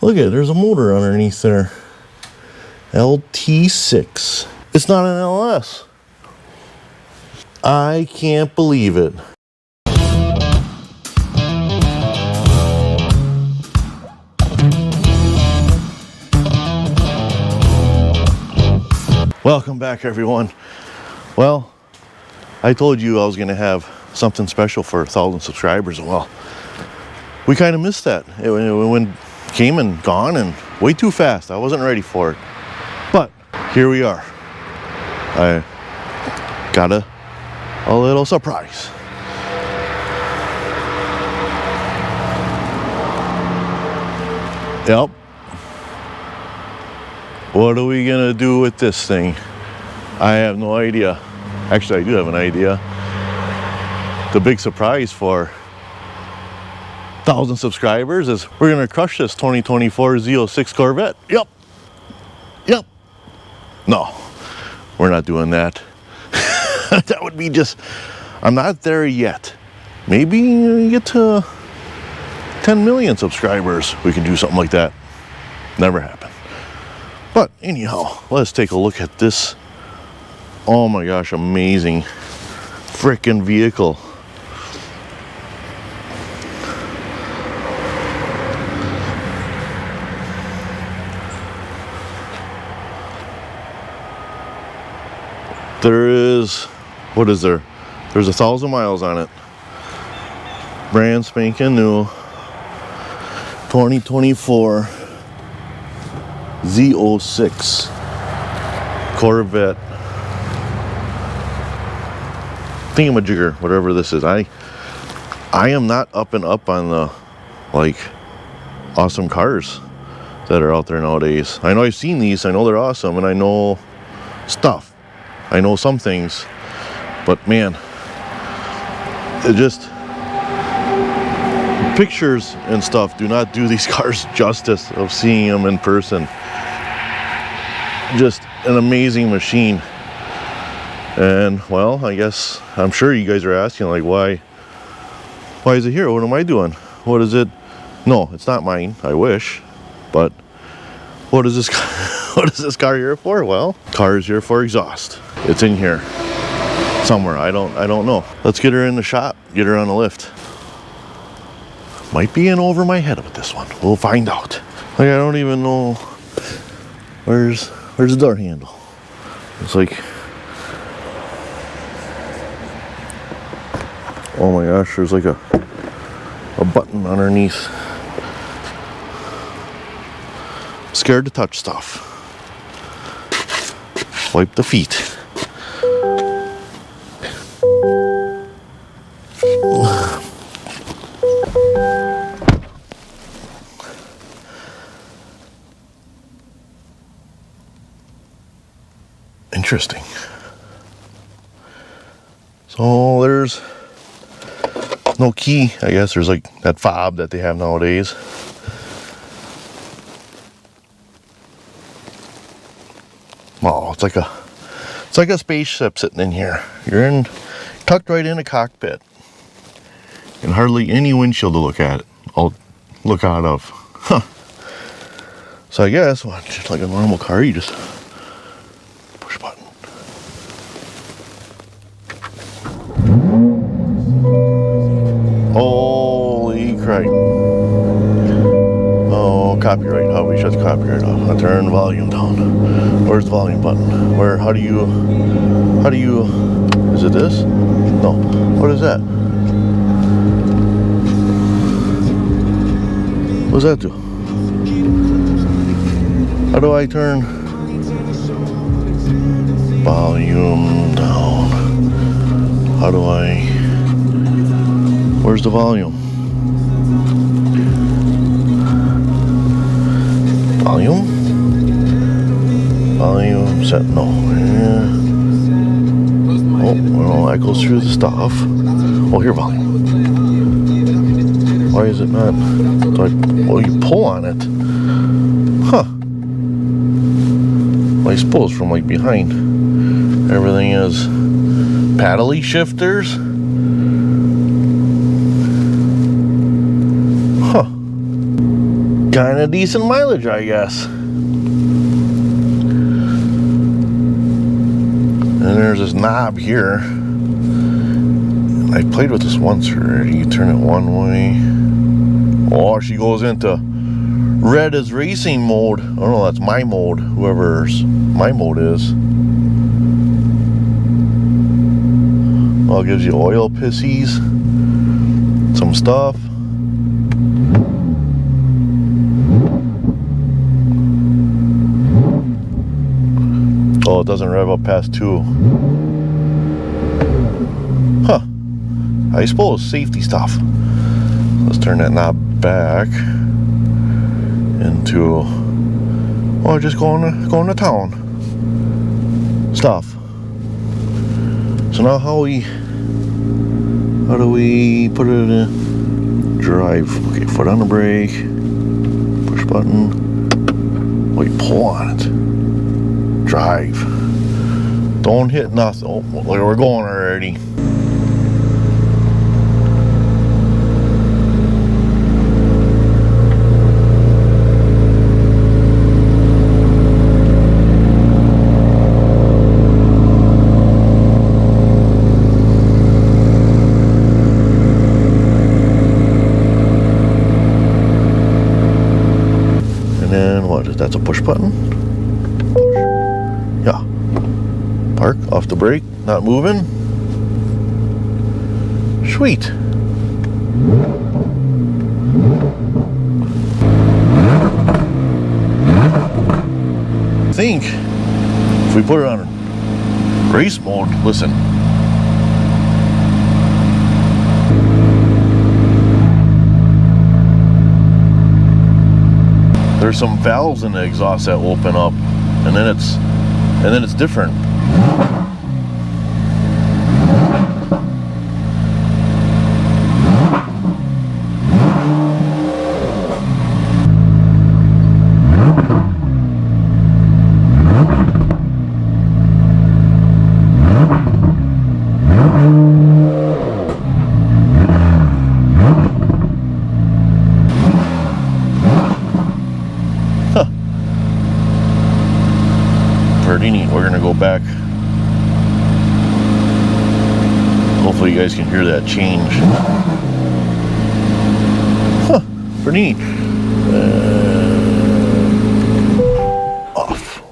Look at it, there's a motor underneath there. LT6. It's not an LS. I can't believe it. Welcome back, everyone. Well, I told you I was going to have something special for 1,000 subscribers. Well, we kind of missed that. It came and gone and way too fast. I wasn't ready for it. But here we are. I got a little surprise. Yep. What are we gonna do with this thing? I have no idea. Actually, I do have an idea. The big surprise for 1,000 subscribers is we're gonna crush this 2024 ZO6 Corvette. Yep. Yep. No, we're not doing that. That would be just, I'm not there yet. Maybe you get to 10 million subscribers, we can do something like that. Never happened. But anyhow, let's take a look at this. Oh my gosh, amazing frickin' vehicle. There is, what is there? There's 1,000 miles on it. Brand spanking new 2024 ZO6 Corvette thingamajigger, whatever this is. I am not up and up on the like awesome cars that are out there nowadays. I know I've seen these, I know they're awesome, and I know stuff. I know some things, but man, it just, pictures and stuff do not do these cars justice of seeing them in person. Just an amazing machine. And well, I guess I'm sure you guys are asking, like, why is it here? What am I doing? What is it? No, it's not mine. I wish. But what is this what is this car here for? Well, car is here for exhaust. It's in here somewhere. I don't know. Let's get her in the shop, get her on the lift. Might be in over my head with this one. We'll find out. Like, I don't even know where's the door handle. It's like, oh my gosh, there's like a button underneath. Scared to touch stuff. Wipe the feet. Interesting. So there's no key. I guess there's like that fob that they have nowadays. Oh, it's like a spaceship sitting in here. You're tucked right in a cockpit, and hardly any windshield to look at. I'll look out of. Huh. So I guess, well, just like a normal car, you just push a button. Holy crap! Oh, copyright. How we shut the copyright off? I turn the volume down. Where's the volume button? Where? How do you? Is it this? No. What is that? What does that do? How do I turn volume down? How do I? Where's the volume? Volume set, no. Yeah. Oh, well, that goes through the stuff. Oh, here, volume. Why is it not? Well, you pull on it. Huh. Well, I suppose from like behind, everything is paddly shifters. Huh. kind of decent mileage, I guess. And there's this knob here. I played with this once already. You turn it one way. Oh, she goes into red is racing mode. I don't know, that's my mode. Whoever's my mode is. Well, it gives you oil pissies, some stuff. Oh, it doesn't rev up past 2. Huh. I suppose safety stuff. Let's turn that knob back into, oh, just going to town stuff. So now how do we put it in drive? Okay, foot on the brake, push button, wait, pull on it, drive. Don't hit nothing. Oh, we're going already. That's a push button. Push. Yeah. Park, off the brake, not moving. Sweet. I think if we put it on race mode, listen. There's some valves in the exhaust that open up, and then it's different. Pretty neat. We're gonna go back. Hopefully you guys can hear that change. Huh, pretty neat. Off.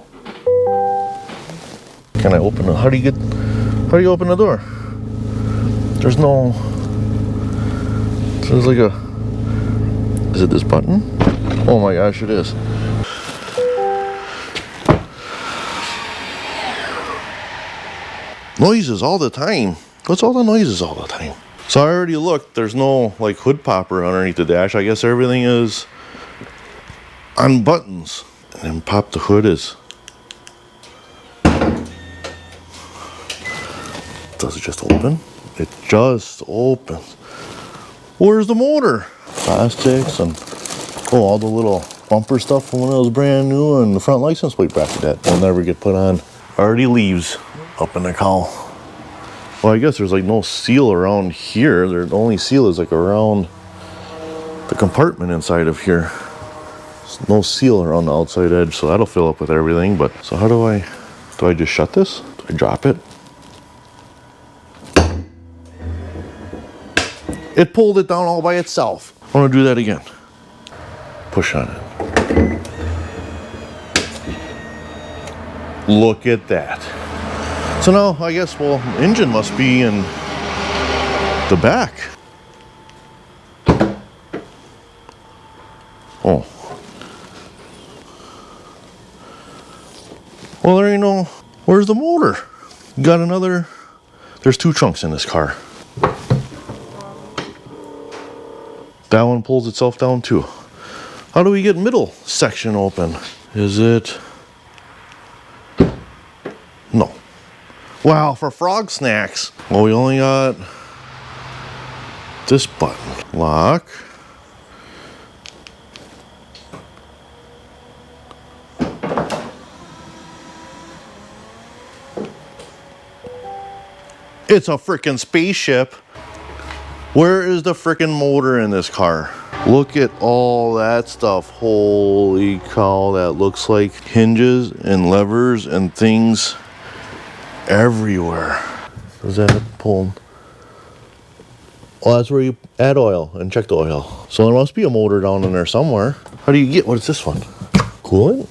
Can I open it? How do you open the door? There's no, there's like a, is it this button? Oh my gosh, it is. Noises all the time. What's all the noises all the time? So I already looked. There's no like hood popper underneath the dash. I guess everything is on buttons. And then pop the hood is. Does it just open? It just opens. Where's the motor? Plastics and all the little bumper stuff from when it was brand new, and the front license plate bracket that will never get put on. Already leaves up in the cowl. Well, I guess there's like no seal around here. The only seal is like around the compartment inside of here. There's no seal around the outside edge, so that'll fill up with everything. But so how do I just shut this? Do I drop it? It pulled it down all by itself. I want to do that again. Push on it. Look at that. So now I guess, well, engine must be in the back. Oh. Well, there ain't no, where's the motor? Got another, there's 2 trunks in this car. That one pulls itself down too. How do we get middle section open? Is it? No. Wow, for frog snacks. Well, we only got this button. Lock. It's a freaking spaceship. Where is the freaking motor in this car? Look at all that stuff. Holy cow, that looks like hinges and levers and things everywhere. Is that pulling? Oh, that's where you add oil and check the oil. So there must be a motor down in there somewhere. How do you get, what is this one? Coolant?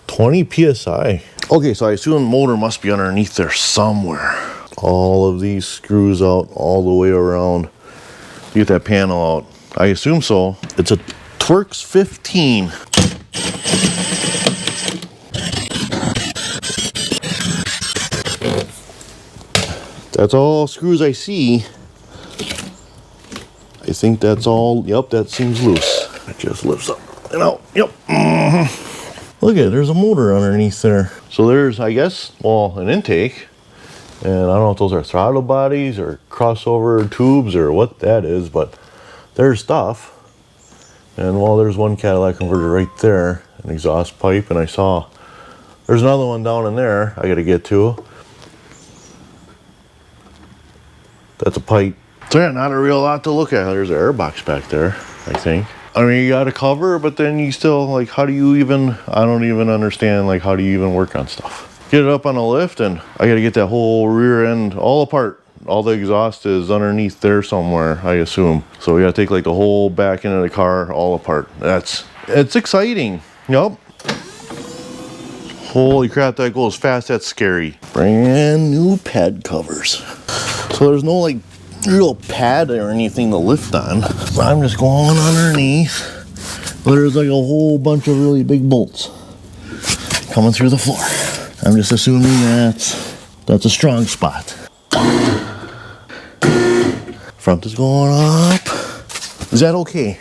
20 PSI. Okay, so I assume the motor must be underneath there somewhere. All of these screws out all the way around. Get that panel out. I assume so. It's a Twerks 15. That's all screws I see. I think that's all. Yep, that seems loose. It just lifts up and out. Yep. Look at it, there's a motor underneath there. So there's, I guess, well, an intake. And I don't know if those are throttle bodies or crossover tubes or what that is, but there's stuff. And well, there's one catalytic converter right there, an exhaust pipe, and I saw there's another one down in there I gotta get to. That's a pipe. So yeah, not a real lot to look at. There's an air box back there, I think. I mean, you got a cover, but then you still, like, how do you even, I don't even understand, like, how do you even work on stuff? Get it up on a lift, and I gotta get that whole rear end all apart. All the exhaust is underneath there somewhere, I assume. So we gotta take, like, the whole back end of the car all apart. It's exciting. Yup. Holy crap, that goes fast, that's scary. Brand new pad covers. So there's no, like, real pad or anything to lift on. So I'm just going underneath. There's like a whole bunch of really big bolts coming through the floor. I'm just assuming that's a strong spot. Front is going up. Is that okay?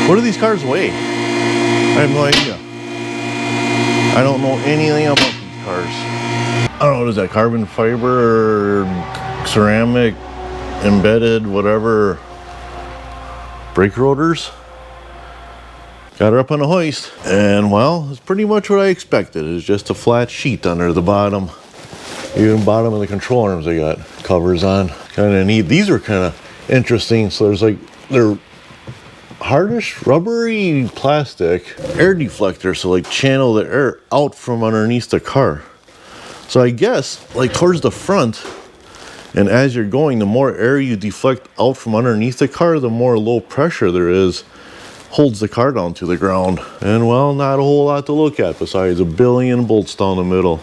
What do these cars weigh? I have no idea. I don't know anything about these cars. I don't know, what is that, carbon fiber or ceramic, embedded, whatever, brake rotors? Got her up on a hoist, and well, it's pretty much what I expected. It's just a flat sheet under the bottom. Even bottom of the control arms they got covers on. Kind of neat. These are kind of interesting. So there's like, they're hardish rubbery plastic air deflector, so like channel the air out from underneath the car. So I guess like towards the front, and as you're going, the more air you deflect out from underneath the car, the more low pressure there is, holds the car down to the ground. And well, not a whole lot to look at besides a billion bolts down the middle.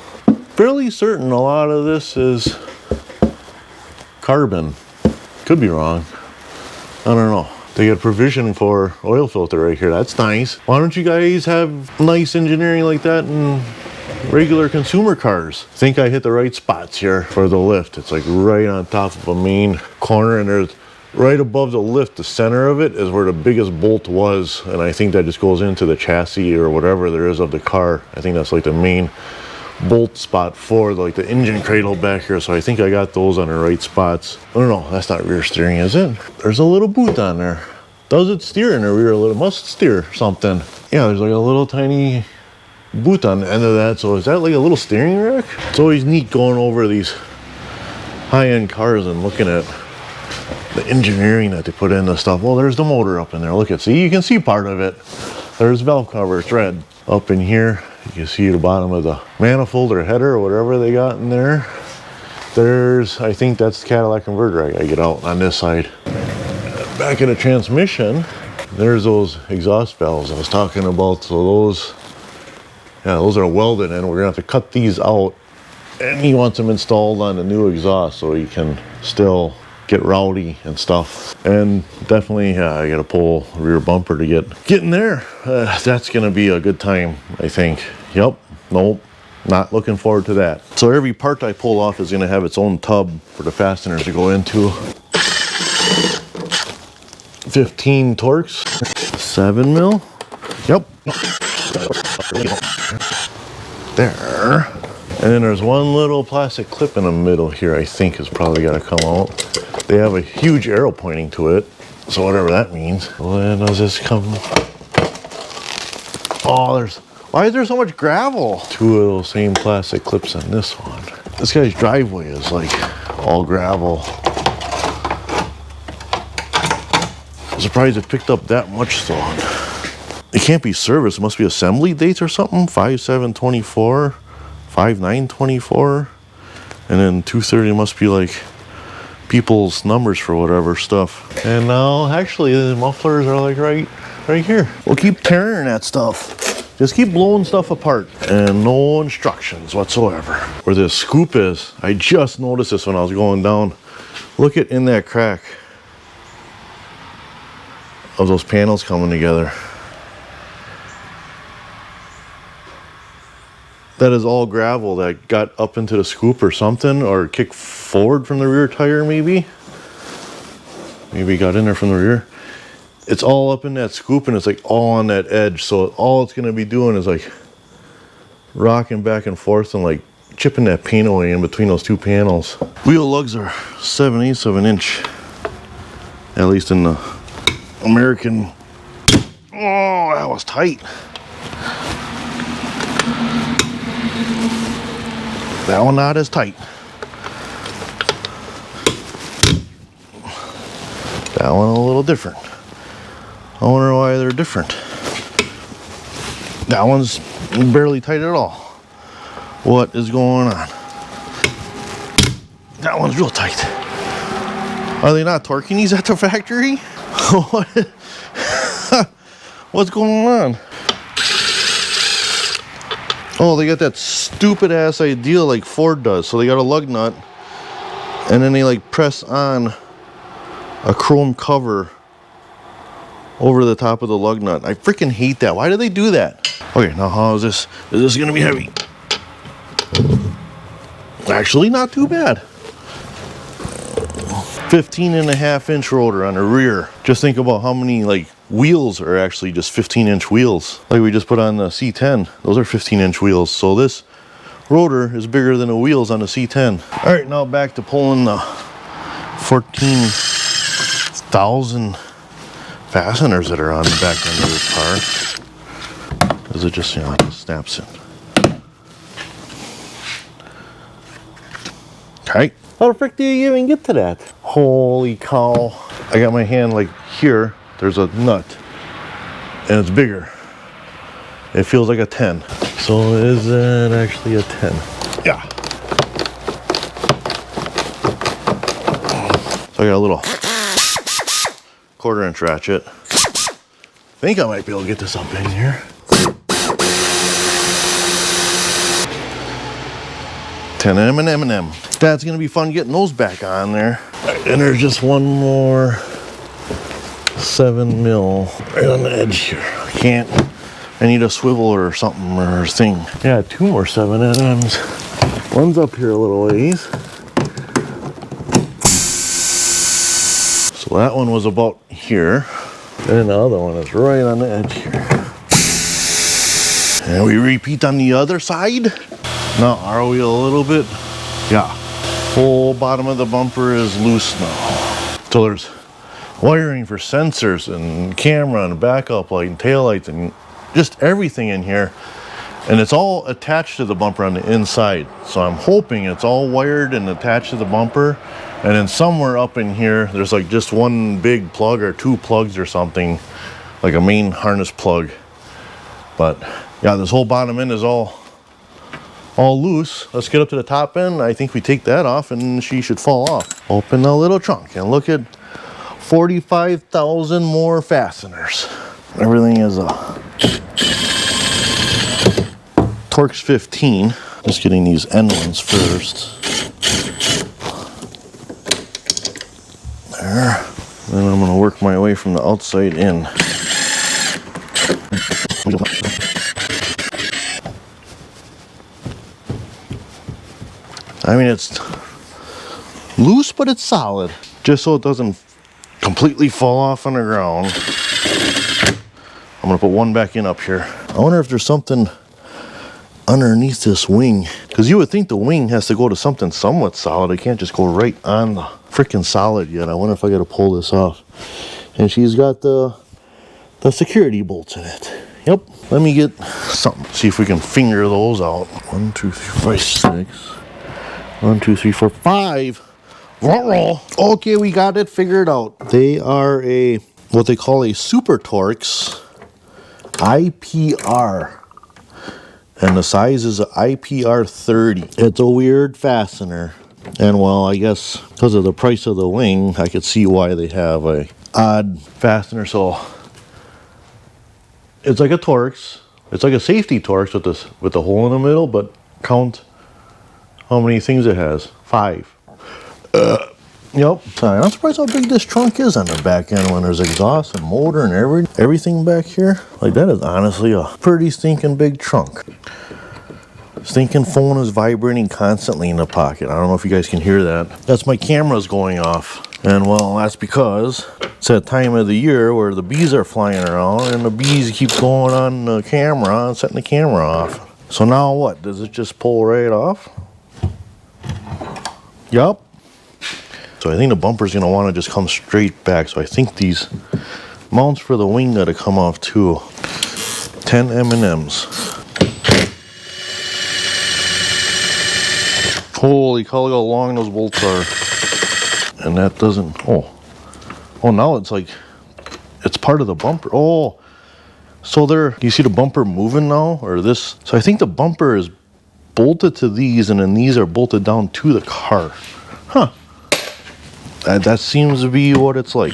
Fairly certain a lot of this is carbon. Could be wrong. I don't know. They got provision for oil filter right here. That's nice. Why don't you guys have nice engineering like that in regular consumer cars? I think I hit the right spots here for the lift. It's like right on top of a main corner, and there's right above the lift, the center of it is where the biggest bolt was, and I think that just goes into the chassis or whatever there is of the car. I think that's like the main bolt spot for like the engine cradle back here, so I think I got those on the right spots. I don't know, that's not rear steering, is it? There's a little boot on there. Does it steer in the rear a little? Must steer something. Yeah, there's like a little tiny boot on the end of that. So is that like a little steering rack? It's always neat going over these high-end cars and looking at the engineering that they put in the stuff. Well, there's the motor up in there. Look at, see, you can see part of it. There's valve cover, it's red. Up in here, you can see the bottom of the manifold or header or whatever they got in there. There's, I think that's the catalytic converter I gotta get out on this side. Back in the transmission, there's those exhaust valves I was talking about. So those, yeah, those are welded in. We're gonna have to cut these out, and he wants them installed on the new exhaust so he can still get rowdy and stuff. And definitely, yeah, I gotta pull rear bumper to get in there. That's gonna be a good time, I think. Yep, nope, not looking forward to that. So every part I pull off is gonna have its own tub for the fasteners to go into. 15 Torx, 7 mil. Yep. There. And then there's one little plastic clip in the middle here, I think is probably gotta come out. They have a huge arrow pointing to it, so whatever that means. When does this come? Oh, there's Why is there so much gravel? Two of those same plastic clips on this one. This guy's driveway is like all gravel. I'm surprised it picked up that much stone. It can't be service. It must be assembly dates or something. 5/7/24, 5/9/24, and then 2/30 must be like people's numbers for whatever stuff. And now actually the mufflers are like right here. We'll keep tearing that stuff. Just keep blowing stuff apart and no instructions whatsoever. Where this scoop is, I just noticed this when I was going down. Look at in that crack of those panels coming together. That is all gravel that got up into the scoop or something, or kicked forward from the rear tire maybe. Maybe got in there from the rear. It's all up in that scoop and it's like all on that edge. So all it's gonna be doing is like rocking back and forth and like chipping that paint away in between those two panels. Wheel lugs are 7/8 of an inch. At least in the American. Oh, that was tight. That one not as tight. That one a little different. I wonder why they're different. That one's barely tight at all. What is going on? That one's real tight. Are they not torquing these at the factory? What's going on? Oh, they got that stupid ass idea like Ford does. So they got a lug nut and then they like press on a chrome cover over the top of the lug nut. I freaking hate that. Why do they do that? Okay, now how is this? Is this gonna be heavy? Actually, not too bad. 15.5-inch rotor on the rear. Just think about how many like wheels are actually just 15-inch wheels. Like we just put on the C10. Those are 15-inch wheels. So this rotor is bigger than the wheels on the C10. All right, now back to pulling the 14,000 fasteners that are on the back end of this car. Is it just, you know, it just snaps in. Okay. How the frick do you even get to that? Holy cow. I got my hand like here. There's a nut. And it's bigger. It feels like a 10. So is it actually a 10? Yeah. So I got a little 1/4-inch ratchet. I think I might be able to get this up in here. 10 M&M. That's gonna be fun getting those back on there. Right, and there's just one more 7 mil right on the edge here. I need a swivel or something or thing. Yeah, 2 more 7Ms. One's up here a little ways. So that one was about here. And the other one is right on the edge here. And we repeat on the other side. Now, are we a little bit? Yeah. Whole bottom of the bumper is loose now. So there's wiring for sensors and camera and backup light and tail lights and just everything in here. And it's all attached to the bumper on the inside. So I'm hoping it's all wired and attached to the bumper. And then somewhere up in here, there's like just one big plug or 2 plugs or something, like a main harness plug. But yeah, this whole bottom end is all loose. Let's get up to the top end. I think we take that off and she should fall off. Open the little trunk and look at 45,000 more fasteners. Everything is Torx 15. Just getting these end ones first. There. Then I'm gonna work my way from the outside in. I mean, it's loose, but it's solid. Just so it doesn't completely fall off on the ground. I'm gonna put one back in up here. I wonder if there's something underneath this wing. Because you would think the wing has to go to something somewhat solid. It can't just go right on the freaking solid yet. I wonder if I gotta pull this off. And she's got the security bolts in it. Yep. Let me get something. See if we can finger those out. 1, 2, 3, 4, 5, 6. 1, 2, 3, 4, 5. Roll. Okay, we got it figured out. They are a what they call a Super Torx IPR. And the size is an IPR 30. It's a weird fastener. And well, I guess because of the price of the wing, I could see why they have a odd fastener. So it's like a Torx. It's like a safety Torx with the hole in the middle, but count how many things it has. 5. Yep. I'm surprised how big this trunk is on the back end when there's exhaust and motor and everything back here. Like, that is honestly a pretty stinking big trunk. Stinking phone is vibrating constantly in the pocket. I don't know if you guys can hear that. That's my cameras going off. And well, that's because it's that time of the year where the bees are flying around and the bees keep going on the camera and setting the camera off. So now what? Does it just pull right off? Yup. So I think the bumper's gonna want to just come straight back. So I think these mounts for the wing gotta come off too. 10 M&Ms. Holy cow, look how long those bolts are. And that doesn't, oh now it's like, it's part of the bumper. Oh, so there, you see the bumper moving now, or this? So I think the bumper is bolted to these and then these are bolted down to the car. Huh. That seems to be what it's like.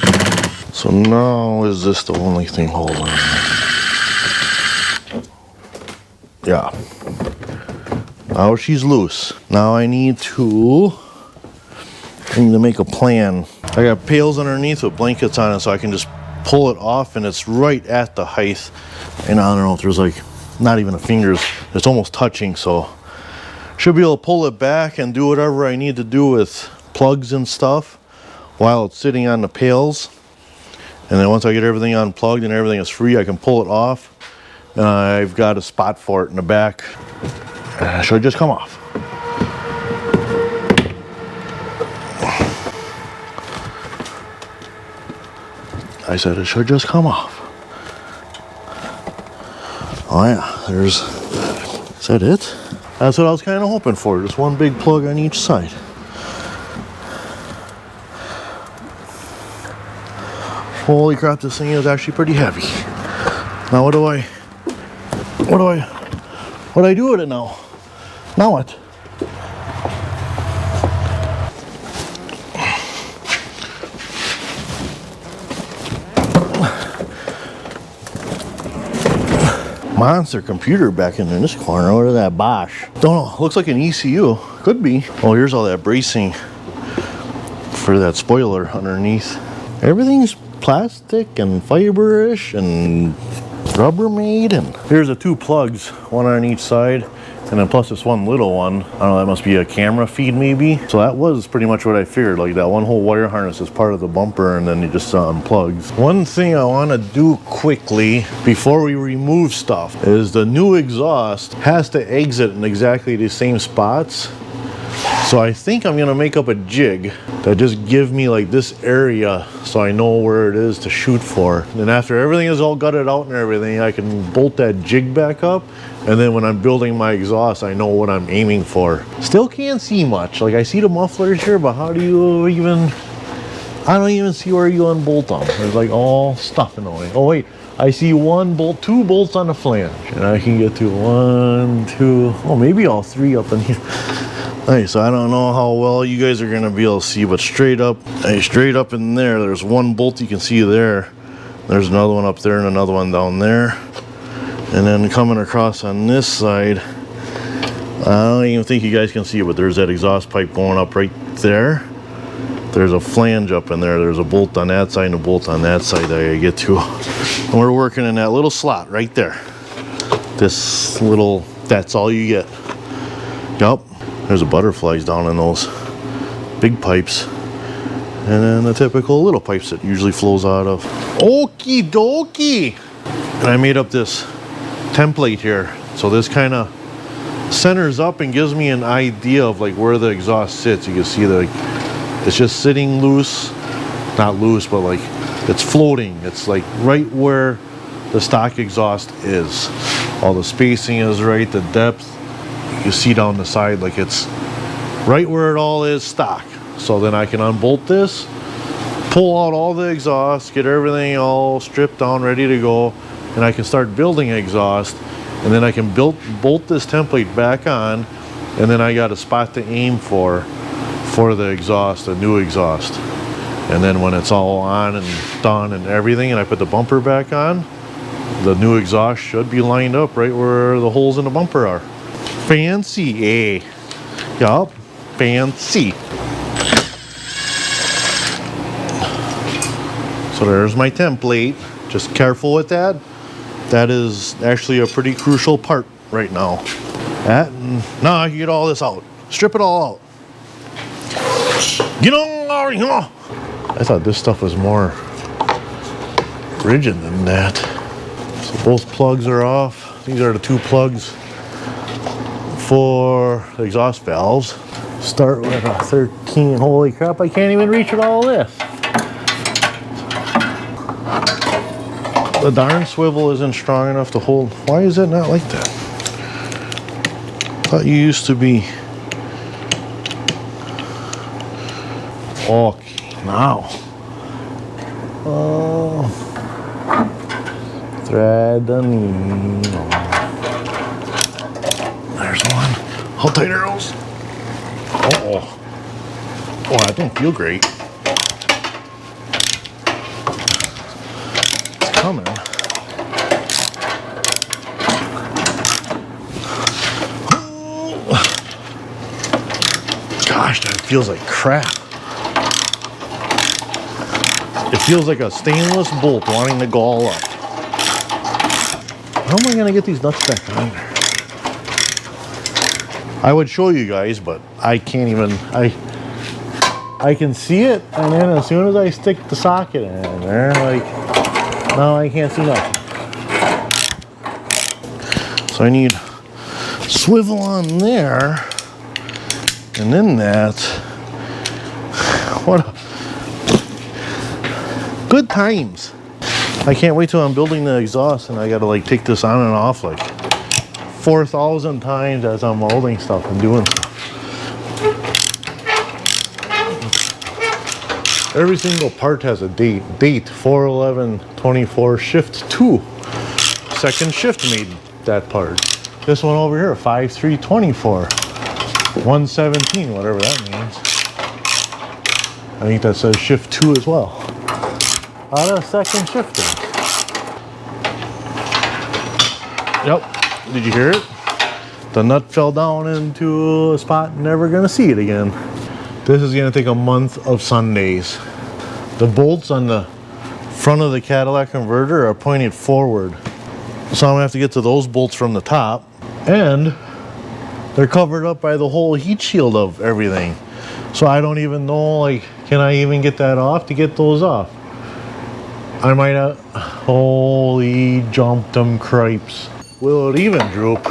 So now is this the only thing holding on? Yeah. Now she's loose. Now I need to make a plan. I got pails underneath with blankets on it so I can just pull it off and it's right at the height. And I don't know if there's like, not even the fingers, it's almost touching, so should be able to pull it back and do whatever I need to do with plugs and stuff while it's sitting on the pails. And then once I get everything unplugged and everything is free, I can pull it off. And I've got a spot for it in the back. And it should just come off. I said it should just come off. Oh yeah, is that it? That's what I was kind of hoping for, just one big plug on each side. Holy crap, this thing is actually pretty heavy. Now what do I do with it now? Now what? Monster computer back in this corner. What is that? Bosch. Don't know. Looks like an ECU. Could be. Oh, here's all that bracing for that spoiler underneath. Everything's plastic and fiber-ish and Rubbermaid. And here's the 2 plugs, one on each side. And then plus this one little one. I don't know, that must be a camera feed maybe. So that was pretty much what I figured. Like that one whole wire harness is part of the bumper and then it just unplugs. One thing I want to do quickly before we remove stuff is the new exhaust has to exit in exactly the same spots. So I think I'm gonna make up a jig that just give me like this area so I know where it is to shoot for. And after everything is all gutted out and everything, I can bolt that jig back up. And then when I'm building my exhaust, I know what I'm aiming for. Still can't see much. Like I see the mufflers here, but how do you even, I don't even see where you unbolt them. There's like all stuff in the way. Oh wait, I see 1 bolt, 2 bolts on the flange. And I can get to 1, 2, oh maybe all 3 up in here. Hey, so I don't know how well you guys are gonna be able to see, but straight up in there, there's 1 bolt you can see there. There's another one up there and another one down there. And then coming across on this side, I don't even think you guys can see it, but there's that exhaust pipe going up right there. There's a flange up in there. There's a bolt on that side and a bolt on that side that I get to. And we're working in that little slot right there. This little, that's all you get. Yup. There's the butterflies down in those big pipes. And then the typical little pipes that usually flows out of. Okie dokie! And I made up this template here. So this kind of centers up and gives me an idea of like where the exhaust sits. You can see that it's just sitting loose. Not loose, but like it's floating. It's like right where the stock exhaust is. All the spacing is right, the depth. You see down the side like it's right where it all is stock. So then I can unbolt this, pull out all the exhaust, get everything all stripped down, ready to go, and I can start building exhaust. And then I can bolt this template back on, and then I got a spot to aim for the exhaust, a new exhaust. And then when it's all on and done and everything, and I put the bumper back on, the new exhaust should be lined up right where the holes in the bumper are. Fancy, eh? Yup, fancy. So there's my template. Just careful with that. That is actually a pretty crucial part right now. That, now I can get all this out. Strip it all out. Get on, you know. I thought this stuff was more rigid than that. So both plugs are off. These are the two plugs for the exhaust valves. Start with a 13. Holy crap, I can't even reach with all this. The darn swivel isn't strong enough to hold. Why is it not like that? I thought you used to be. Okay, now. Oh. Thread the needle. There's one. How tight are those? Oh. Oh, that don't feel great. Coming. Gosh, that feels like crap. It feels like a stainless bolt wanting to go all up. How am I going to get these nuts back on there? I would show you guys, but I can't even. I can see it, and then as soon as I stick the socket in there, like, no, I can't see nothing. So I need swivel on there, and then that. What a, good times. I can't wait till I'm building the exhaust and I gotta like take this on and off like 4,000 times as I'm molding stuff and doing stuff. Every single part has a date. Date 4/11/24 shift 2. Second shift made that part. This one over here 5/3/24. 1/17, whatever that means. I think that says shift 2 as well. Out of second shifting. Yep. Did you hear it? The nut fell down into a spot, never gonna see it again. This is gonna take a month of Sundays. The bolts on the front of the catalytic converter are pointed forward. So I'm gonna have to get to those bolts from the top. And they're covered up by the whole heat shield of everything. So I don't even know, like, can I even get that off to get those off? I might have, holy jumped them cripes. Will it even droop?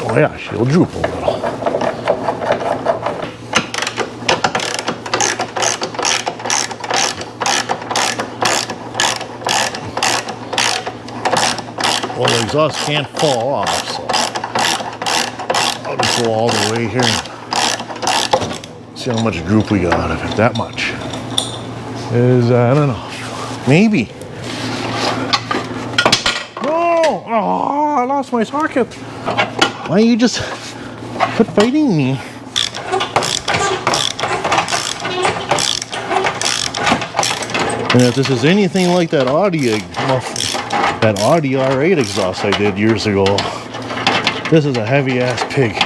Oh yeah, she'll droop a little. Well, the exhaust can't fall off, so I'll just go all the way here and see how much droop we got out of it. That much. Is that enough? Maybe. No! Oh, I lost my socket. Why you just quit fighting me? And if this is anything like that Audi R8 exhaust I did years ago, this is a heavy ass pig.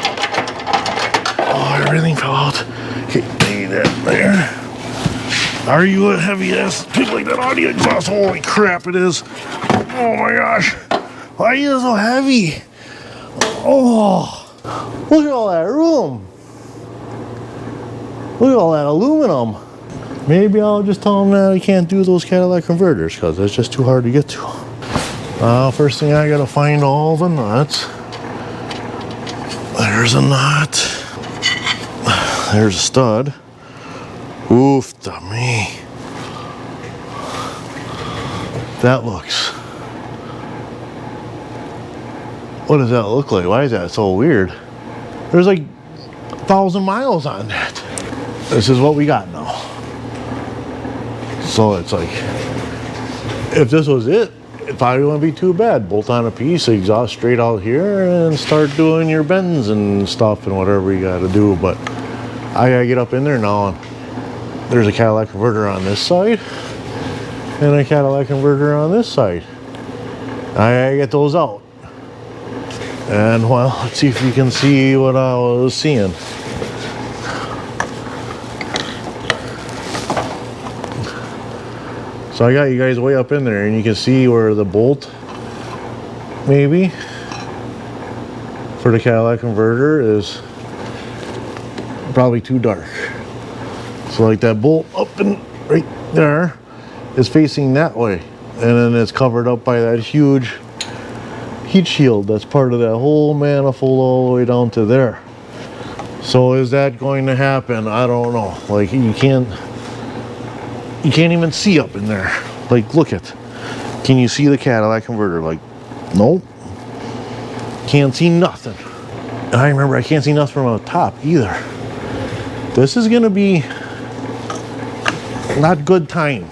Oh, everything fell out. Okay, lay that there. Are you a heavy ass pig like that Audi exhaust? Holy crap, it is. Oh my gosh. Why are you so heavy? Oh, look at all that room. Look at all that aluminum. Maybe I'll just tell them that I can't do those catalytic converters because it's just too hard to get to. First thing I gotta find all the nuts. There There's a nut. There's a stud. Oof to me. That looks... What does that look like? Why is that so weird? There's like 1,000 miles on that. This is what we got now. So it's like, if this was it, it probably wouldn't be too bad. Bolt on a piece, exhaust straight out here, and start doing your bends and stuff and whatever you gotta do. But I gotta get up in there now, and there's a catalytic converter on this side and a catalytic converter on this side. I gotta get those out. And well, let's see if you can see what I was seeing. So I got you guys way up in there, and you can see where the bolt, maybe, for the catalytic converter is probably too dark. So like that bolt up and right there is facing that way, and then it's covered up by that huge heat shield that's part of that whole manifold all the way down to there. So is that going to happen? I don't know. Like you can't even see up in there. Like look at, can you see the catalytic converter? Like nope, can't see nothing. And I remember I can't see nothing from the top either. This is gonna be not good time.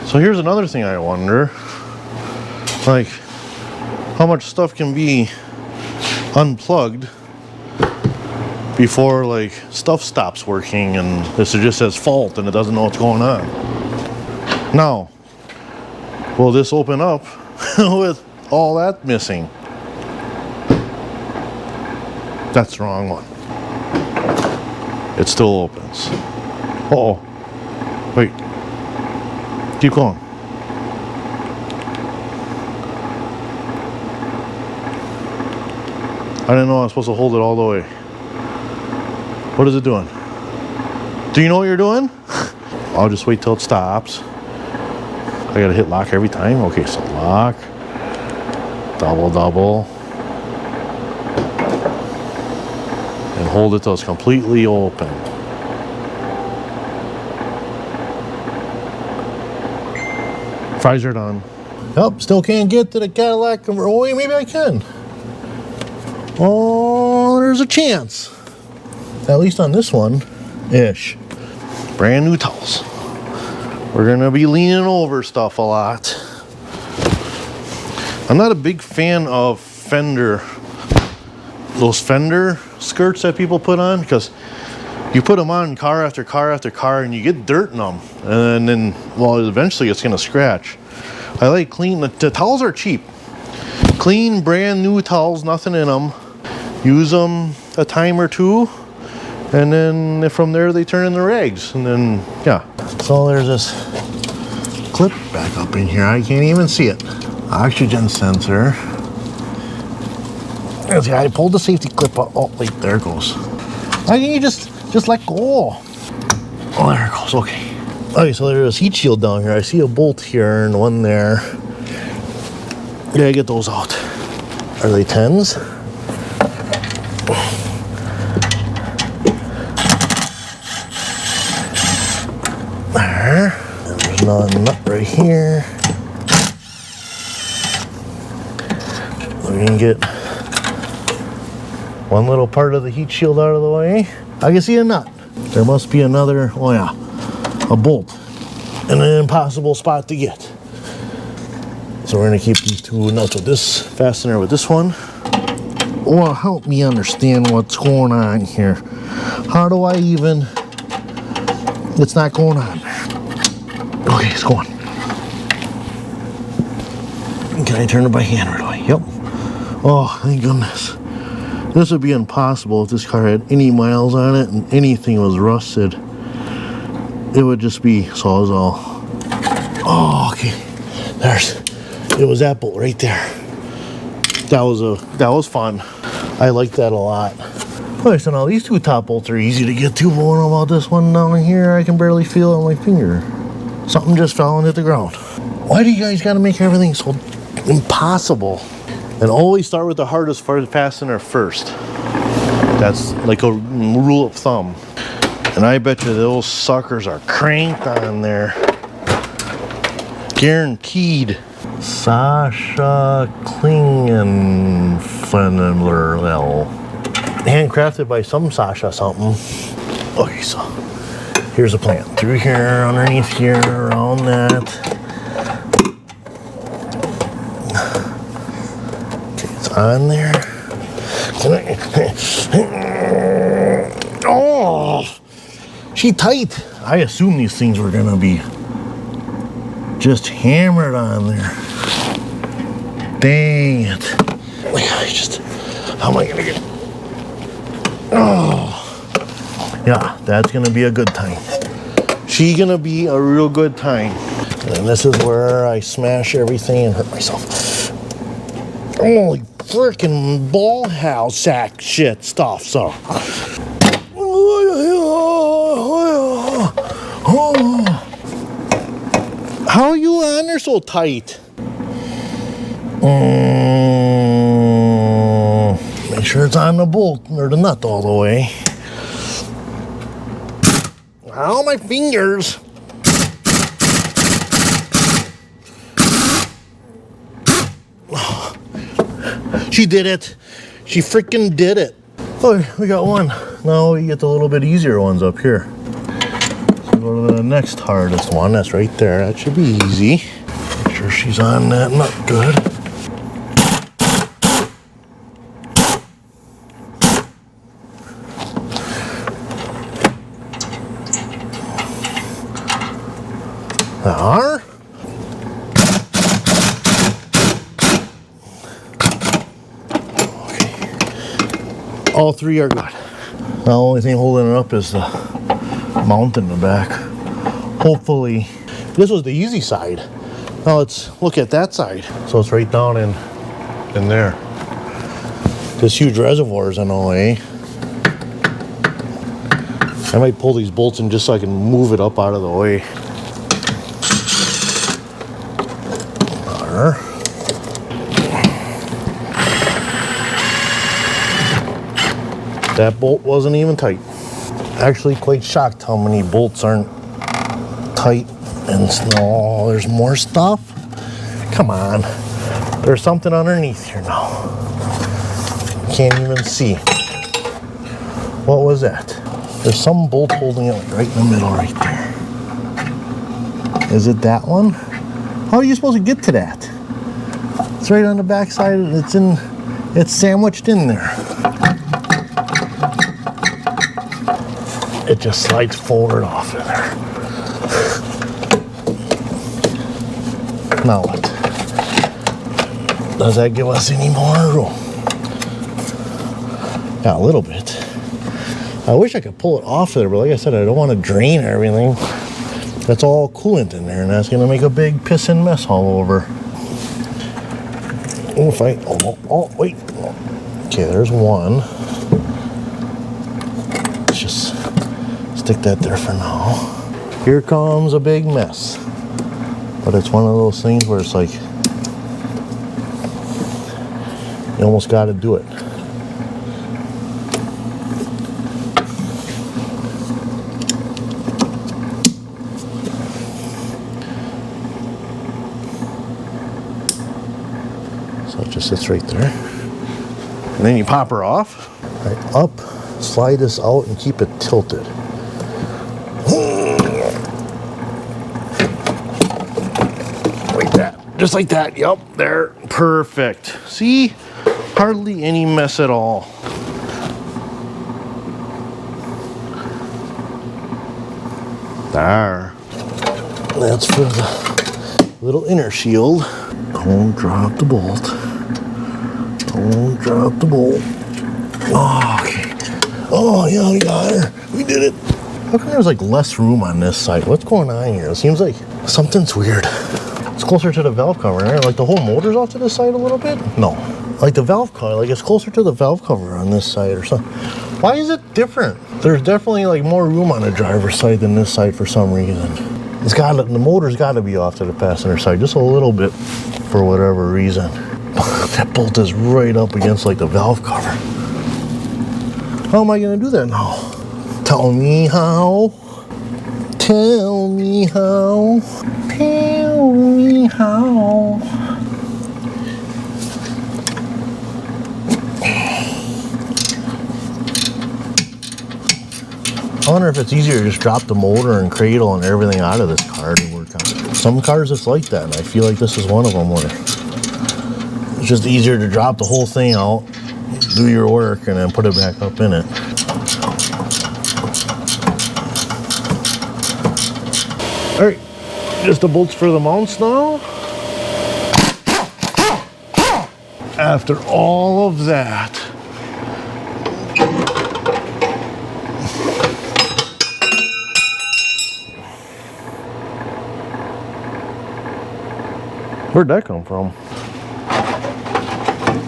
So here's another thing I wonder, like how much stuff can be unplugged before like stuff stops working and this just says fault and it doesn't know what's going on. Now, will this open up with all that missing? That's the wrong one. It still opens. Uh-oh. Wait. Keep going. I didn't know I was supposed to hold it all the way. What is it doing? Do you know what you're doing? I'll just wait till it stops. I gotta hit lock every time. Okay, so lock. Double. And hold it till it's completely open. Fries are done. Nope, still can't get to the catalytic converter. Oh, wait, maybe I can. Oh, there's a chance. At least on this one, ish. Brand new towels. We're gonna be leaning over stuff a lot. I'm not a big fan of those fender skirts that people put on, because you put them on car after car after car and you get dirt in them, and then, well, eventually it's gonna scratch. I like clean, the towels are cheap. Clean, brand new towels, nothing in them. Use them a time or two, and then from there they turn into rags, and then, yeah. So there's this clip back up in here. I can't even see it. Oxygen sensor. I pulled the safety clip up. Oh, wait, there it goes. Why can't you just let go? Oh, there it goes, okay. Okay, so there's a heat shield down here. I see a bolt here and one there. Yeah, get those out. Are they 10s? There. And there's another nut right here. We can get one little part of the heat shield out of the way. I can see a nut. There must be another, oh yeah, a bolt. And an impossible spot to get. So we're gonna keep these two nuts with this fastener with this one. Well, help me understand what's going on here. How do I even, it's not going on. Okay, it's going. Can I turn it by hand right away? Yep. Oh, thank goodness. This would be impossible if this car had any miles on it and anything was rusted. It would just be sawzall. Oh, okay. It was that bolt right there. That was fun. I like that a lot. Okay, so now these two top bolts are easy to get to, but what about this one down here? I can barely feel it on my finger. Something just fell into the ground. Why do you guys gotta make everything so impossible? And always start with the hardest fastener first. That's like a rule of thumb. And I bet you those suckers are cranked on there. Guaranteed. Sasha Klingenfenler. Handcrafted by some Sasha something. Okay, so here's the plan. Through here, underneath here, around that. Okay, it's on there. Oh, she tight. I assume these things were gonna be just hammered on there. Dang it. How am I gonna get? Oh, yeah, that's gonna be a good time. She's gonna be a real good time. And this is where I smash everything and hurt myself. Holy freaking ball house sack shit stuff, so. How are you on there so tight? Make sure it's on the bolt or the nut all the way. Ow, my fingers. She did it. She freaking did it. Oh, we got one. Now we get the little bit easier ones up here. So go to the next hardest one. That's right there. That should be easy. Make sure she's on that nut good. There. All three are good. The only thing holding it up is the mount in the back. Hopefully, this was the easy side. Now let's look at that side. So it's right down in there. This huge reservoir is in the way. I might pull these bolts in just so I can move it up out of the way. There. That bolt wasn't even tight. Actually quite shocked how many bolts aren't tight. And no, there's more stuff. Come on. There's something underneath here now. Can't even see. What was that? There's some bolt holding it right in the middle right there. Is it that one? How are you supposed to get to that? It's right on the back side. It's sandwiched in there. It just slides forward off in there. Now what? Does that give us any more room? Yeah, a little bit. I wish I could pull it off there, but like I said, I don't want to drain everything. That's all coolant in there, and that's gonna make a big pissin' mess all over. Wait. Okay, there's one. Let's just stick that there for now. Here comes a big mess. But it's one of those things where it's like, you almost got to do it. So it just sits right there. And then you pop her off. Right, up, slide this out and keep it tilted. Like that. Just like that. Yup, there. Perfect. See? Hardly any mess at all. There. That's for the little inner shield. Don't drop the bolt. Don't drop the bolt. Oh, okay. Oh, yeah, we got her. We did it. How come there's like less room on this side? What's going on here? It seems like something's weird. It's closer to the valve cover, right? Like the whole motor's off to the side a little bit? No. Like the valve cover, like it's closer to the valve cover on this side or something. Why is it different? There's definitely like more room on the driver's side than this side for some reason. It's got the motor's got to be off to the passenger side just a little bit for whatever reason. That bolt is right up against like the valve cover. How am I gonna do that now? Tell me how. Tell me how. Tell me how. I wonder if it's easier to just drop the motor and cradle and everything out of this car to work on it. Some cars it's like that, and I feel like this is one of them where it's just easier to drop the whole thing out, do your work, and then put it back up in it. Alright, just the bolts for the mounts now. After all of that, where'd that come from?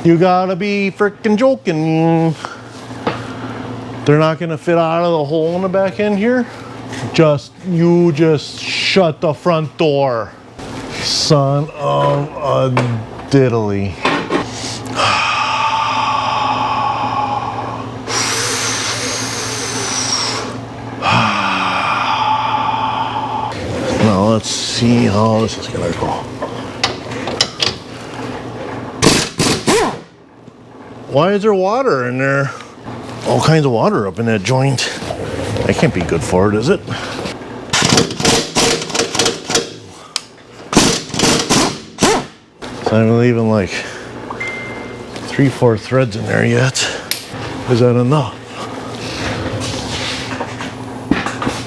You gotta be freaking joking. They're not gonna fit out of the hole in the back end here? You just shut the front door. Son of a diddly. Now let's see how this is gonna go. Why is there water in there? All kinds of water up in that joint. That can't be good for it, is it? It's not even like 3-4 threads in there yet. Is that enough?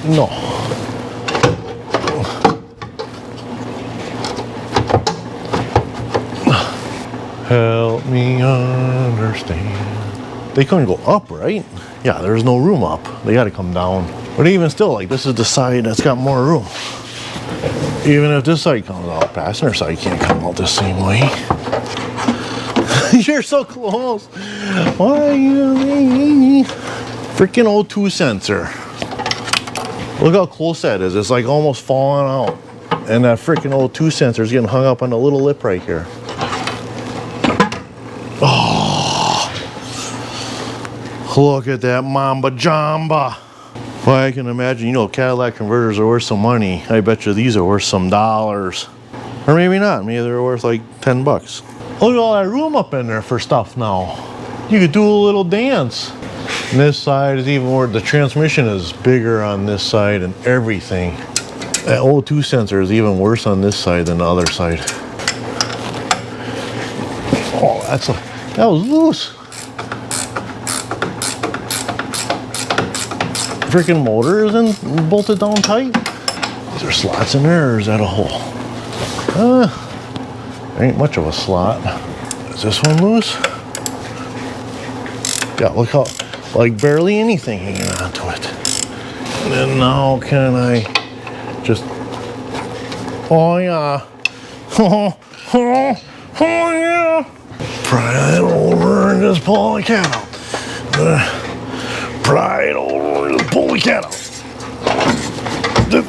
No. Help me understand. They couldn't go up, right? Yeah, there's no room up. They gotta come down. But even still, like, this is the side that's got more room. Even if this side comes out, passenger side can't come out the same way. You're so close. Why are you freaking O2 sensor? Look how close that is. It's like almost falling out. And that freaking O2 sensor is getting hung up on the little lip right here. Oh, look at that mamba jamba. Well, I can imagine, you know, Cadillac converters are worth some money. I bet you these are worth some dollars. Or maybe not. Maybe they're worth like 10 bucks. Look at all that room up in there for stuff now. You could do a little dance. And this side is even more, the transmission is bigger on this side and everything. That O2 sensor is even worse on this side than the other side. Oh, that was loose. Freaking motor isn't bolted down tight. Is there slots in there or is that a hole? There ain't much of a slot. Is this one loose? Yeah, look how, like barely anything hanging onto it. And then now can I just, oh yeah. Oh yeah. Pry that over and just pull the cat out. Pry it over and just pull the cat out. Just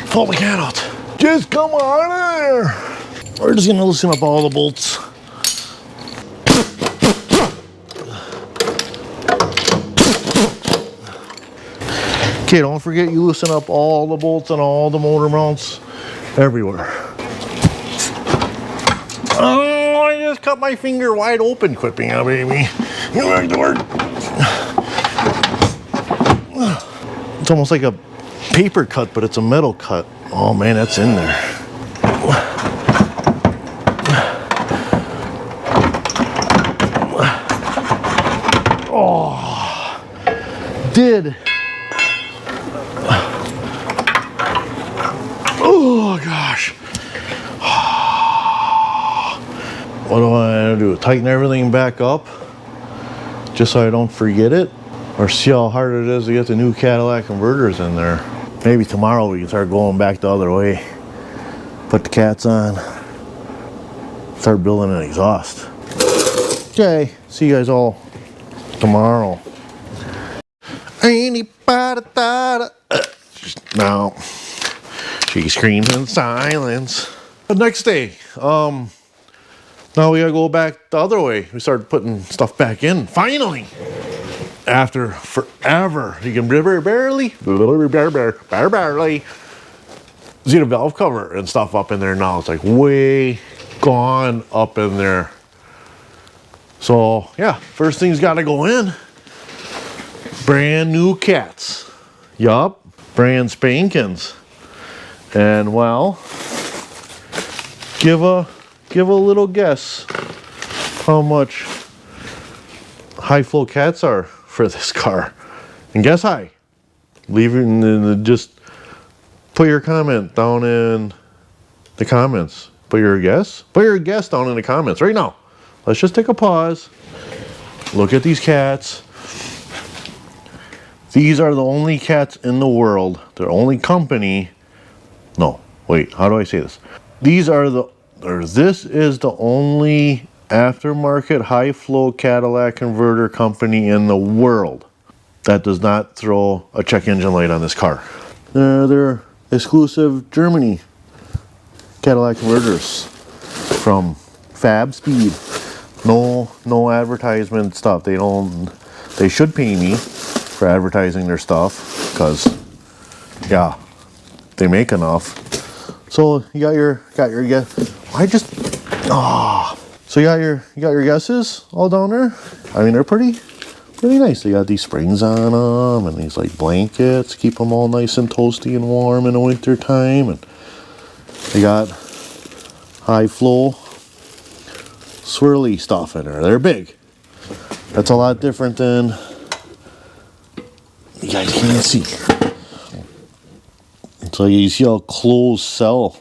pull the cat out. Just come on in there. We're just gonna loosen up all the bolts. Okay, don't forget you loosen up all the bolts and all the motor mounts everywhere. Oh, I just cut my finger wide open clipping out, baby. Get back to work. It's almost like a paper cut, but it's a metal cut. Oh man, that's in there. Oh, did. Oh gosh. What do I do? Tighten everything back up just so I don't forget it? Or see how hard it is to get the new Cadillac converters in there? Maybe tomorrow we can start going back the other way. Put the cats on. Start building an exhaust. Okay, see you guys all tomorrow. Anybody thought no. She screams in silence. The next day, now we gotta go back the other way. We started putting stuff back in, finally. After forever. You can barely see the valve cover and stuff up in there now. It's like way gone up in there. So yeah, first thing's gotta go in. Brand new cats. Yup, brand spankins. And well, give a little guess how much high flow cats are for this car. And guess high. Leave it in just put your comment down in the comments. Put your guess down in the comments right now. Let's just take a pause. Look at these cats. These are the only cats in the world. They're only company. No, wait, how do I say this? This is the only aftermarket high flow Cadillac converter company in the world that does not throw a check engine light on this car. They're exclusive Germany Cadillac converters from Fab Speed. No advertisement stuff. They should pay me for advertising their stuff because yeah, they make enough. So you got your guess. So you got your guesses all down there. I mean, they're pretty nice. They got these springs on them and these like blankets, keep them all nice and toasty and warm in the winter time. And they got high flow swirly stuff in there. They're big. That's a lot different than you guys can't see. So you see how closed cell,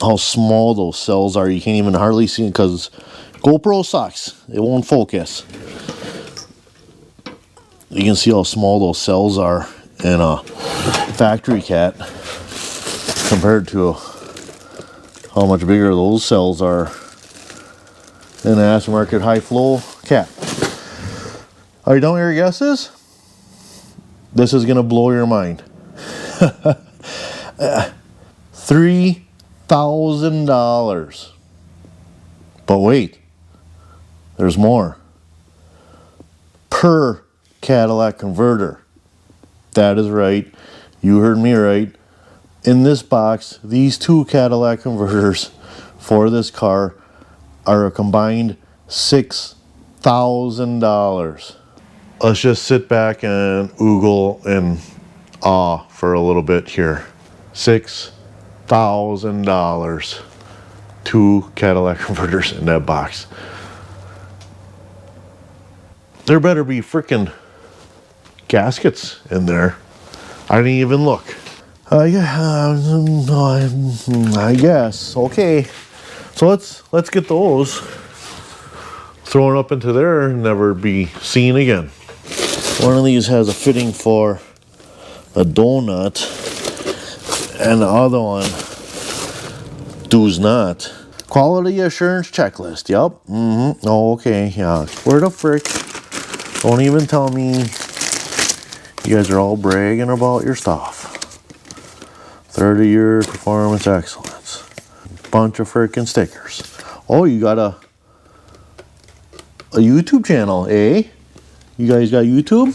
how small those cells are. You can't even hardly see it because GoPro sucks. It won't focus. You can see how small those cells are in a factory cat compared to how much bigger those cells are in an aftermarket high flow cat. Are you done with your guesses? This is gonna blow your mind. $3,000. But wait, there's more. Per Cadillac converter. That is right. You heard me right. In this box, these two Cadillac converters for this car are a combined $6,000. Let's just sit back and oogle and awe for a little bit here. $6,000. Two Cadillac converters in that box. There better be freaking gaskets in there. I didn't even look. I guess. Okay. So let's get those thrown up into there and never be seen again. One of these has a fitting for a donut, and the other one does not. Quality assurance checklist. Yep. Oh, okay. Yeah. Where the frick? Don't even tell me you guys are all bragging about your stuff. 30-year performance excellence. Bunch of freaking stickers. Oh, you got a YouTube channel, eh? You guys got YouTube?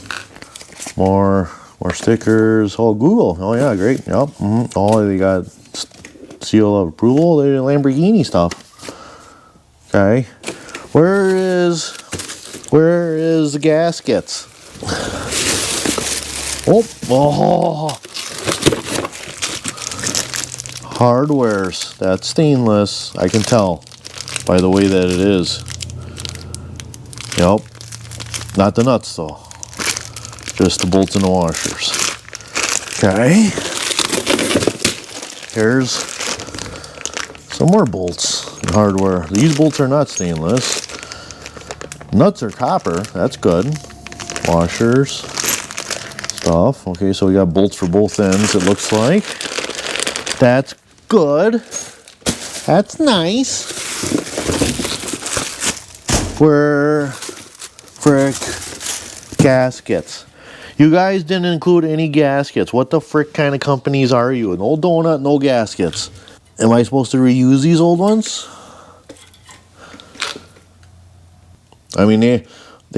More stickers. Oh, Google. Oh yeah, great. Yep. Oh, they got seal of approval. They Lamborghini stuff. Okay. Where is the gaskets? Oh. Hardwares. That's stainless. I can tell by the way that it is. Yep. Not the nuts though. Just the bolts and the washers. Okay. Here's some more bolts and hardware. These bolts are not stainless. Nuts are copper. That's good. Washers. Stuff. Okay, so we got bolts for both ends, it looks like. That's good. That's nice. where frick gaskets? You guys didn't include any gaskets. What the frick kind of companies are you? An old donut, no gaskets. Am I supposed to reuse these old ones? I mean, they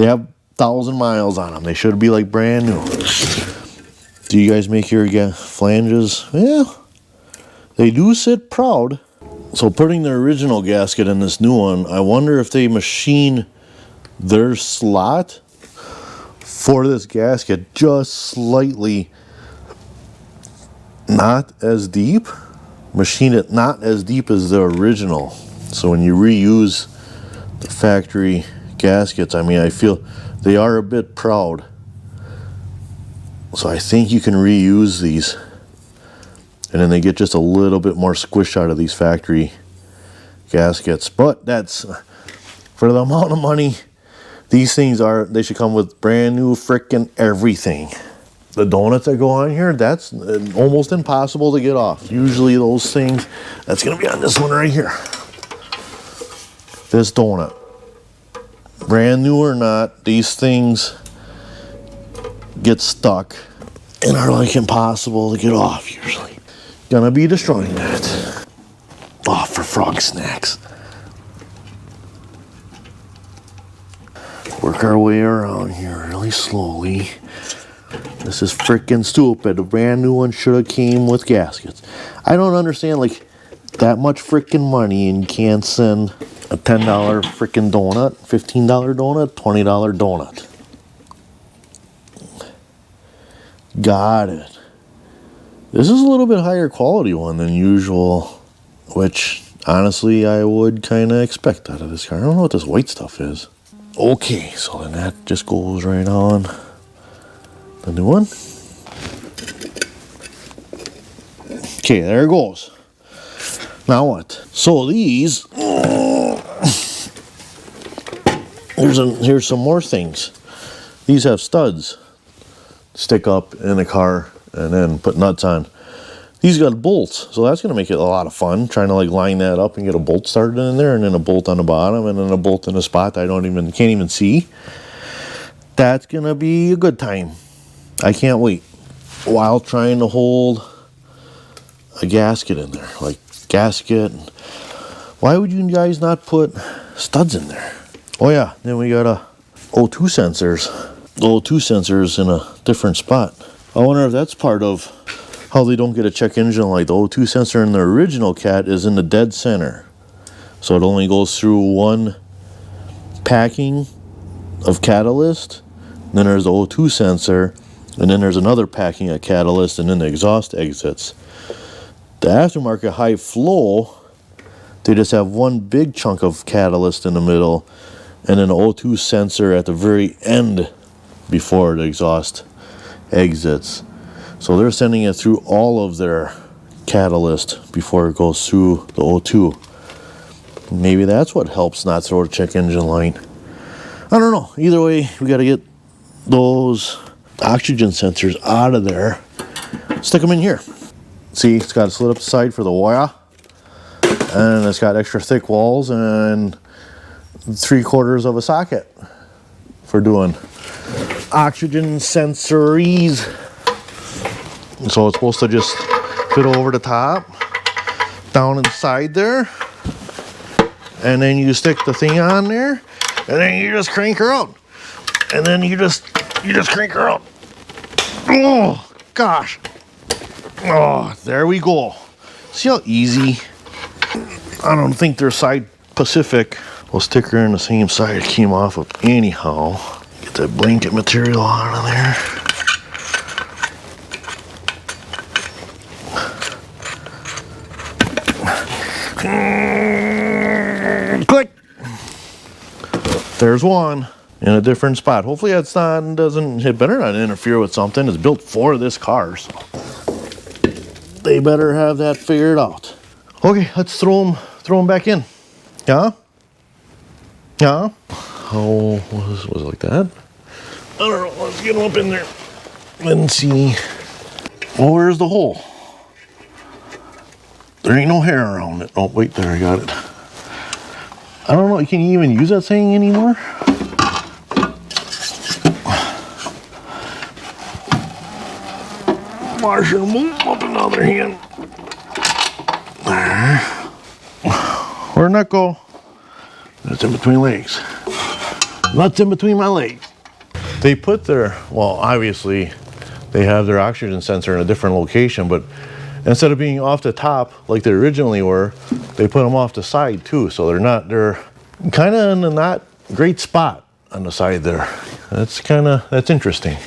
have 1,000 miles on them. They should be like brand new. Do you guys make your flanges? Yeah, they do sit proud. So putting the original gasket in this new one, I wonder if they machine their slot for this gasket just slightly not as deep. Machine it not as deep as the original. So when you reuse the factory gaskets, I mean, I feel they are a bit proud. So I think you can reuse these. And then they get just a little bit more squish out of these factory gaskets. But that's, for the amount of money these things are, they should come with brand new frickin' everything. The donuts that go on here, that's almost impossible to get off. Usually those things, that's gonna be on this one right here. This donut. Brand new or not, these things get stuck and are like impossible to get off usually. Gonna be destroying that. Oh, for frog snacks. Work our way around here really slowly. This is freaking stupid. A brand new one should have came with gaskets. I don't understand, like, that much freaking money and you can't send a $10 freaking donut, $15 donut, $20 donut. Got it. This is a little bit higher quality one than usual, which honestly I would kind of expect out of this car. I don't know what this white stuff is. Okay, so then that just goes right on the new one. Okay, there it goes. Now what? So these, here's some more things. These have studs. Stick up in the car and then put nuts on. These got bolts, so that's going to make it a lot of fun, trying to like line that up and get a bolt started in there, and then a bolt on the bottom, and then a bolt in a spot I can't even see. That's going to be a good time. I can't wait. While trying to hold a gasket in there, like gasket. Why would you guys not put studs in there? Oh yeah, then we got O2 sensors. The O2 sensors in a different spot. I wonder if that's part of how they don't get a check engine light. The O2 sensor in the original Cat is in the dead center. So it only goes through one packing of catalyst. Then there's the O2 sensor. And then there's another packing of catalyst, and then the exhaust exits. The aftermarket high flow, they just have one big chunk of catalyst in the middle, and then an O2 sensor at the very end before the exhaust exits. So they're sending it through all of their catalyst before it goes through the O2. Maybe that's what helps not throw a check engine light. I don't know. Either way, we got to get those oxygen sensors out of there. Stick them in here. See, it's got a slit up the side for the wire, and it's got extra thick walls and 3/4 of a socket for doing oxygen sensories. So it's supposed to just fit over the top, down inside there, and then you stick the thing on there, and then you just crank her out, and then you just crank her out. Oh gosh. Oh, there we go. See how easy? I don't think they're side Pacific. We'll stick her in the same side it came off of anyhow. Get that blanket material out of there. Click. There's one in a different spot. Hopefully it better not interfere with something. It's built for this car, so they better have that figured out. Okay, let's throw them back in. Yeah? Yeah? How was it like that? I don't know. Let's get them up in there and see. Well, where's the hole? There ain't no hair around it. Oh, wait, there, I got it. I don't know, can you even use that saying anymore? Washer, move up another hand. There. Where'd that go? That's in between legs. Nuts in between my legs. They put their, well, obviously they have their oxygen sensor in a different location, but instead of being off the top like they originally were, they put them off the side too. So they're kind of in a not great spot on the side there. That's interesting.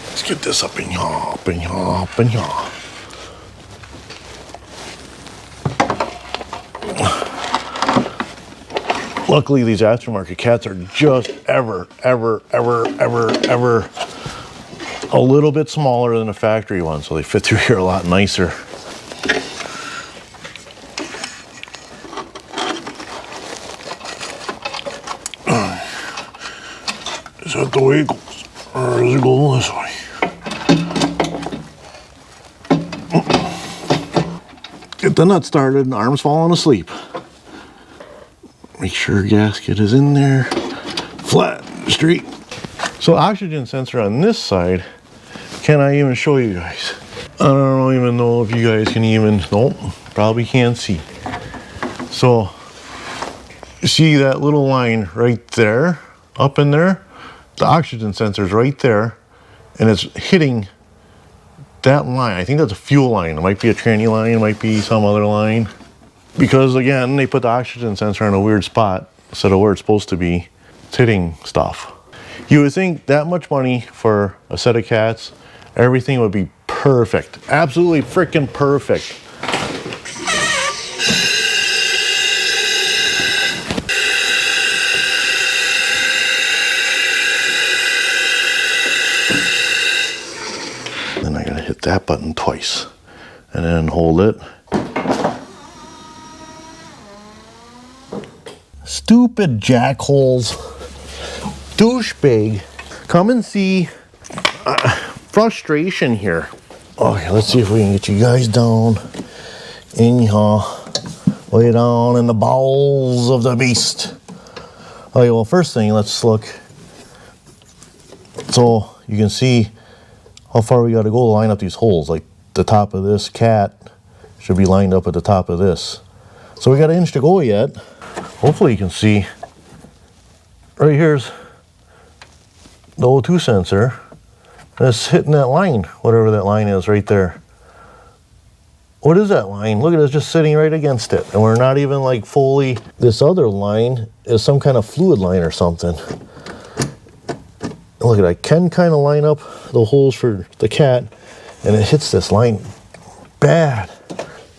Let's get this up in yaw, up in yaw, up in yaw. Luckily, these aftermarket cats are just ever a little bit smaller than the factory ones, so they fit through here a lot nicer. Is that the way it goes, or does it go this way? Get the nut started, arms falling asleep. Make sure gasket is in there, flat, straight. So oxygen sensor on this side, can I even show you guys? I don't even know if you guys can even, nope, probably can't see. So, you see that little line right there, up in there? The oxygen sensor is right there, and it's hitting that line. I think that's a fuel line. It might be a tranny line, it might be some other line. Because again, they put the oxygen sensor in a weird spot instead of where it's supposed to be. It's hitting stuff. You would think that much money for a set of cats, everything would be perfect. Absolutely freaking perfect. Then I gotta hit that button twice and then hold it. Stupid jackholes. Douchebag. Come and see frustration here. Okay, let's see if we can get you guys down in here. Way down in the bowels of the beast. Okay, well, first thing, let's look. So you can see how far we got to go to line up these holes. Like the top of this cat should be lined up at the top of this. So we got an inch to go yet. Hopefully you can see, right here's the O2 sensor. That's hitting that line, whatever that line is right there. What is that line? Look at it, it's just sitting right against it. And we're not even like fully, this other line is some kind of fluid line or something. Look at it, I can kind of line up the holes for the cat and it hits this line bad.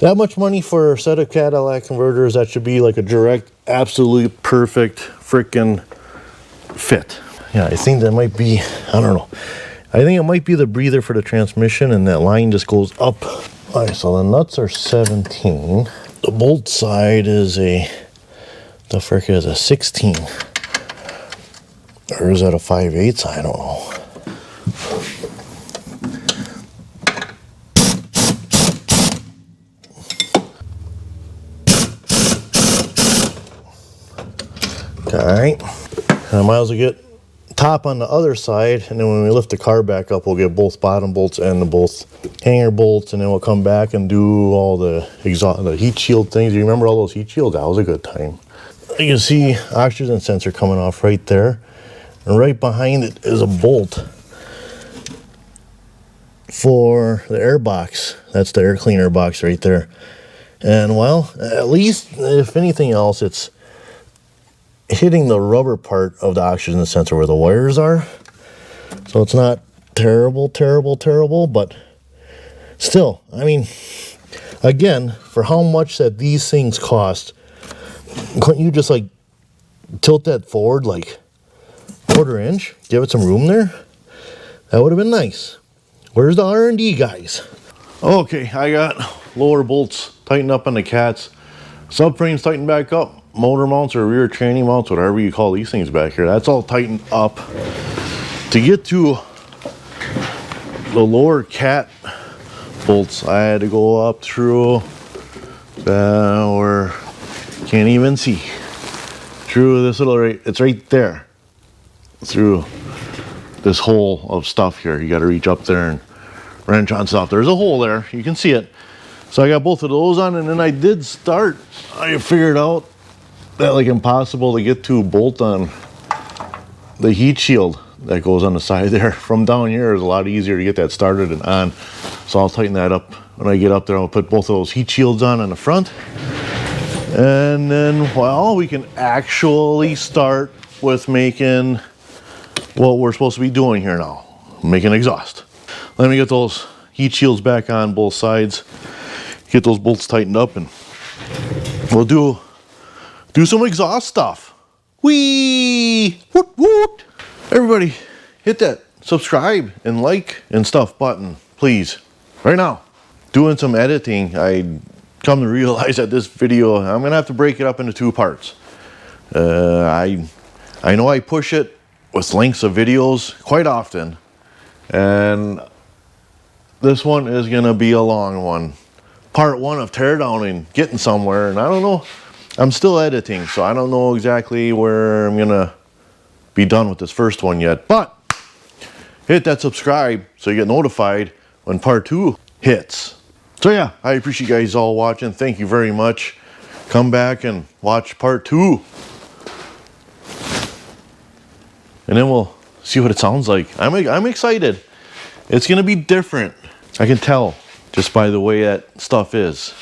That much money for a set of catalytic converters, that should be like a direct, absolute perfect freaking fit. Yeah, I think that might be, I don't know. I think it might be the breather for the transmission and that line just goes up. All right, so the nuts are 17. The bolt side is the frick is a 16. Or is that a 5/8? I don't know. Alright, I might as well get top on the other side, and then when we lift the car back up, we'll get both bottom bolts and both hanger bolts, and then we'll come back and do all the exhaust, the heat shield things. You remember all those heat shields? That was a good time. You can see oxygen sensor coming off right there, and right behind it is a bolt for the air box. That's the air cleaner box right there. And well, at least if anything else, it's hitting the rubber part of the oxygen sensor where the wires are. So it's not terrible, but still, I mean, again, for how much that these things cost, couldn't you just like tilt that forward like 1/4 inch, give it some room there? That would have been nice. Where's the R&D guys? Okay, I got lower bolts tightened up on the cats, subframes tightened back up, motor mounts or rear tranny mounts, whatever you call these things back here, that's all tightened up. To get to the lower cat bolts, I had to go up through where can't even see, through through this little, it's right there, through this hole of stuff here. You got to reach up there and wrench on stuff. There's a hole there, you can see it. So I got both of those on, and then I figured out that like impossible to get to bolt on the heat shield that goes on the side there. From down here is a lot easier to get that started and on. So I'll tighten that up when I get up there. I'll put both of those heat shields on the front. And then, well, we can actually start with making what we're supposed to be doing here now. Making exhaust. Let me get those heat shields back on both sides. Get those bolts tightened up, and we'll do some exhaust stuff. Whee! Woot woot! Everybody, hit that subscribe and like and stuff button, please. Right now. Doing some editing, I come to realize that this video, I'm gonna have to break it up into 2 parts. I know I push it with lengths of videos quite often, and this one is gonna be a long one. Part 1 of teardowning, getting somewhere, and I don't know, I'm still editing, so I don't know exactly where I'm gonna be done with this first one yet, but hit that subscribe so you get notified when part 2 hits. So yeah, I appreciate you guys all watching. Thank you very much. Come back and watch part 2. And then we'll see what it sounds like. I'm excited. It's gonna be different. I can tell just by the way that stuff is.